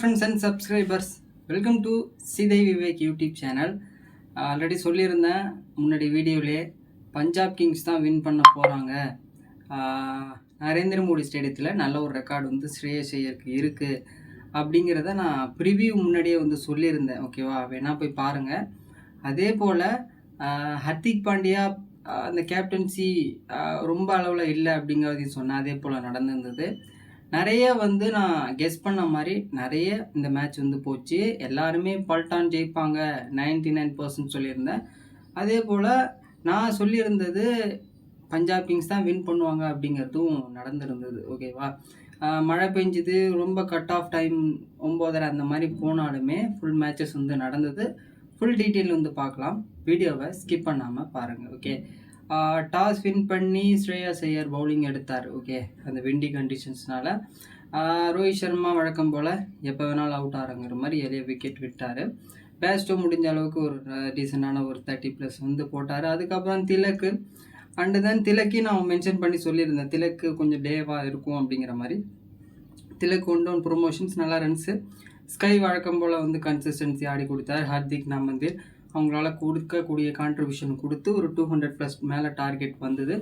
Friends and subscribers, welcome to Seethai Vivek YouTube channel. Already சொல்லியிருந்தேன் முன்னாடி வீடியோவிலே, பஞ்சாப் கிங்ஸ் தான் வின் பண்ண போகிறாங்க. நரேந்திர மோடி ஸ்டேடியத்தில் நல்ல ஒரு ரெக்கார்டு வந்து ஸ்ரேயஸ் ஐயருக்கு இருக்குது அப்படிங்கிறத நான் ப்ரிவியூ முன்னாடியே வந்து சொல்லியிருந்தேன். ஓகேவா, வேணால் போய் பாருங்கள். அதே போல் ஹர்திக் பாண்டியா அந்த கேப்டன்சி ரொம்ப அளவில் இல்லை அப்படிங்கிறதையும் சொன்னேன். அதே போல் நடந்திருந்தது. நிறைய வந்து நான் கெஸ் பண்ண மாதிரி நிறைய இந்த மேட்ச் வந்து போச்சு. எல்லாருமே பல்டான் ஜெயிப்பாங்க 99% சொல்லியிருந்தேன். அதே போல் நான் சொல்லியிருந்தது பஞ்சாப் கிங்ஸ் தான் வின் பண்ணுவாங்க அப்படிங்கிறதும் நடந்திருந்தது. ஓகேவா, மழை பெஞ்சுது, ரொம்ப கட் ஆஃப் டைம் 9:30 அந்த மாதிரி போனாலுமே ஃபுல் மேட்சஸ் வந்து நடந்தது. ஃபுல் டீட்டெயில் வந்து பார்க்கலாம். வீடியோவை ஸ்கிப் பண்ணாமல் பாருங்கள். ஓகே, டாஸ் வின் பண்ணி ஸ்ரேயஸ் ஐயர் பவுலிங் எடுத்தார். ஓகே, அந்த விண்டி கண்டிஷன்ஸ்னால ரோஹித் சர்மா வழக்கம் போல் எப்போ வேணாலும் அவுட் ஆகிறங்கிற மாதிரி எளிய விக்கெட் விட்டார். பேஸ்டோ முடிஞ்ச அளவுக்கு ஒரு டீசெண்டான ஒரு 30+ வந்து போட்டார். அதுக்கப்புறம் திலக்கு அண்டு தென் திலக்கி நான் மென்ஷன் பண்ணி சொல்லியிருந்தேன், திலக்கு கொஞ்சம் டேவாக இருக்கும் அப்படிங்கிற மாதிரி. திலக்கு ஒன் டவுன் ப்ரொமோஷன்ஸ், நல்லா ரன்ஸு. ஸ்கை வழக்கம் போல் வந்து கன்சிஸ்டன்சி ஆடி கொடுத்தார். ஹர்திக் நாமந்திர் அவங்களால கொடுக்கக்கூடிய கான்ட்ரிபியூஷன் கொடுத்து ஒரு 200+ மேலே டார்கெட் வந்தது.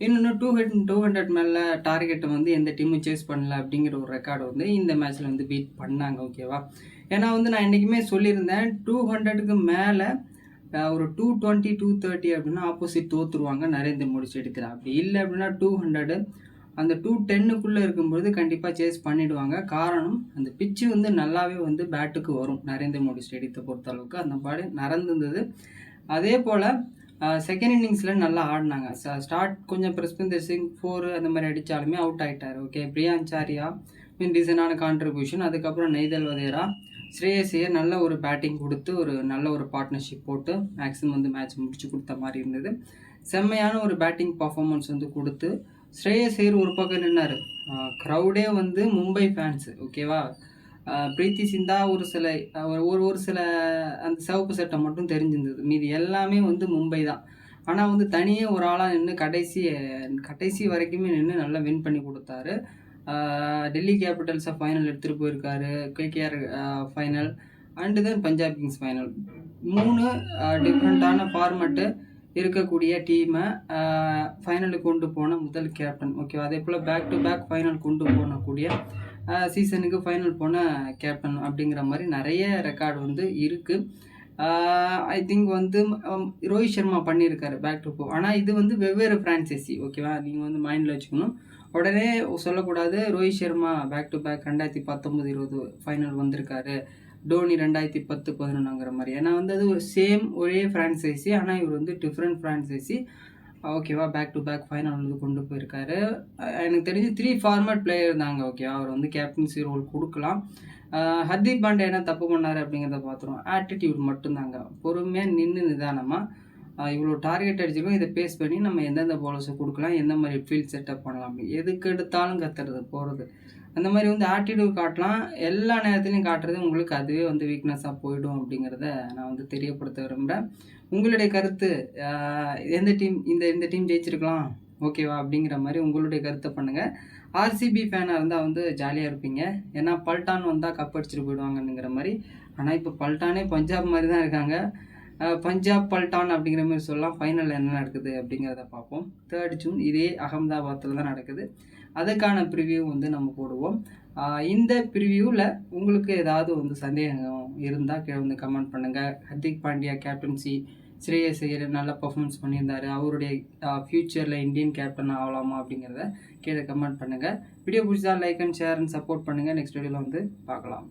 இன்னொன்று 200 மேலே டார்கெட்டை வந்து எந்த டீமும் சேஸ் பண்ணல அப்படிங்கிற ஒரு ரெக்கார்டு வந்து இந்த மேட்ச்சில் வந்து பீட் பண்ணாங்க. ஓகேவா, ஏன்னா வந்து நான் என்றைக்குமே சொல்லியிருந்தேன் 200க்கு மேலே ஒரு 220 230 அப்படின்னா ஆப்போசிட் தோற்றுருவாங்க நரேந்திர மோடி ஸ்டேடியத்தில். அப்படி இல்லை அப்படின்னா 200 அந்த 210க்குள்ளே இருக்கும்போது கண்டிப்பாக சேஸ் பண்ணிவிடுவாங்க. காரணம், அந்த பிச்சு வந்து நல்லாவே வந்து பேட்டுக்கு வரும் நரேந்திர மோடி ஸ்டேடியத்தை பொறுத்தளவுக்கு. அந்த மாதிரி நடந்திருந்தது. அதே போல் செகண்ட் இன்னிங்ஸில் நல்லா ஆடினாங்க. ஸ்டார்ட் கொஞ்சம் பிரஸ்பிந்தர் சிங் 4 அந்த மாதிரி அடித்தாலுமே அவுட் ஆகிட்டார். ஓகே, பிரியான்சாரியா மீன் டீசனான கான்ட்ரிபியூஷன். அதுக்கப்புறம் நெய்தல் வதேரா, ஸ்ரேயஸ் ஐயர் நல்ல ஒரு பேட்டிங் கொடுத்து ஒரு நல்ல ஒரு பார்ட்னர்ஷிப் போட்டு மேக்ஸிமம் வந்து மேட்ச் முடிச்சு கொடுத்த மாதிரி இருந்தது. செம்மையான ஒரு பேட்டிங் பர்ஃபார்மன்ஸ் வந்து கொடுத்து ஸ்ரேயஸ் ஐயர் ஒரு பக்கம் நின்னார். க்ரௌடே வந்து மும்பை ஃபேன்ஸு. ஓகேவா, பிரீத்தி சிந்தா ஒரு சில அந்த சிவப்பு சட்டை மட்டும் தெரிஞ்சிருந்தது. மீதி எல்லாமே வந்து மும்பை தான். ஆனால் வந்து தனியே ஒரு ஆளாக நின்று கடைசி வரைக்குமே நின்று நல்லா வின் பண்ணி கொடுத்தாரு. டெல்லி கேபிட்டல்ஸை ஃபைனல் எடுத்துகிட்டு போயிருக்காரு. KKR final and then Punjab Kings final. 3 டிஃப்ரெண்ட்டான ஃபார்மேட்டு இருக்கக்கூடிய டீமை ஃபைனலுக்கு கொண்டு போன முதல் கேப்டன். ஓகேவா, அதே போல் பேக் டு பேக் ஃபைனல் கொண்டு போனக்கூடிய சீசனுக்கு ஃபைனல் போன கேப்டன் அப்படிங்கிற மாதிரி நிறைய ரெக்கார்டு வந்து இருக்குது. ஐ திங்க் வந்து ரோஹித் சர்மா பண்ணியிருக்காரு பேக் டு ஆனால் இது வந்து வெவ்வேறு ஃப்ரான்ச்சைசி. ஓகேவா, நீங்கள் வந்து மைண்டில் வச்சுக்கணும். உடனே சொல்லக்கூடாது Rohit Sharma back to back 2019-20 final வந்திருக்காரு, டோனி 2010-11ங்கிற மாதிரி. ஏன்னா வந்து அது சேம் ஒரே ஃப்ரான்ச்சைசி, ஆனால் இவர் வந்து டிஃப்ரெண்ட் ஃப்ரான்ச்சைசி. ஓகேவா, பேக் டு பேக் ஃபைனல் வந்து கொண்டு போயிருக்காரு. எனக்கு தெரிஞ்சு 3 ஃபார்மேட் பிளேயர் தாங்க. ஓகேவா, அவர் வந்து கேப்டன்சி ரோல் கொடுக்கலாம். ஹர்திக் பாண்டியா என்ன தப்பு பண்ணார் அப்படிங்கிறத பார்த்துருவோம். ஆட்டிடியூட் மட்டும்தாங்க. பொறுமையாக நின்று நிதானமாக இவ்வளோ டார்கெட் அடிச்சிருக்கோம், இதை பேஸ் பண்ணி நம்ம எந்தெந்த பாலர்ஸை கொடுக்கலாம், எந்த மாதிரி ஃபீல்ட் செட்டப் பண்ணலாம், எதுக்கு எடுத்தாலும் கத்துறது போகிறது, அந்த மாதிரி வந்து ஆட்டிடியூட் காட்டலாம். எல்லா நேரத்துலையும் காட்டுறது உங்களுக்கு அதுவே வந்து வீக்னஸாக போயிடும் அப்படிங்கிறத நான் வந்து தெரியப்படுத்த விரும்புகிறேன். உங்களுடைய கருத்து, எந்த டீம் இந்த டீம் ஜெயிச்சிருக்கலாம் ஓகேவா அப்படிங்கிற மாதிரி உங்களுடைய கருத்தை பண்ணுங்கள். ஆர்சிபி ஃபேனாக இருந்தால் வந்து ஜாலியாக இருப்பீங்க, ஏன்னா பல்டான் வந்தால் கப் அடிச்சுட்டு போயிடுவாங்கங்கிற மாதிரி. ஆனால் இப்போ பல்டானே பஞ்சாப் மாதிரி தான் இருக்காங்க. பஞ்சாப் பல்டான் அப்படிங்கிற மாதிரி சொல்லலாம். ஃபைனலில் என்ன நடக்குது அப்படிங்கிறத பார்ப்போம். 3rd ஜூன் இதே அகமதாபாத்தில் தான் நடக்குது. அதுக்கான ப்ரிவியூ வந்து நம்ம போடுவோம். இந்த ப்ரிவியூவில் உங்களுக்கு ஏதாவது வந்து சந்தேகம் இருந்தால் கீழே வந்து கமெண்ட் பண்ணுங்கள். ஹர்திக் பாண்டியா கேப்டன்சி, ஸ்ரேயஸ் ஐயர் நல்லா பர்ஃபார்மன்ஸ் பண்ணியிருந்தார், அவருடைய ஃப்யூச்சரில் இந்தியன் கேப்டன் ஆகலாமா அப்படிங்கிறத கீழே கமெண்ட் பண்ணுங்கள். வீடியோ பிடிச்சா like and share and support பண்ணுங்கள். நெக்ஸ்ட் வீடியோவில் வந்து பார்க்கலாம்.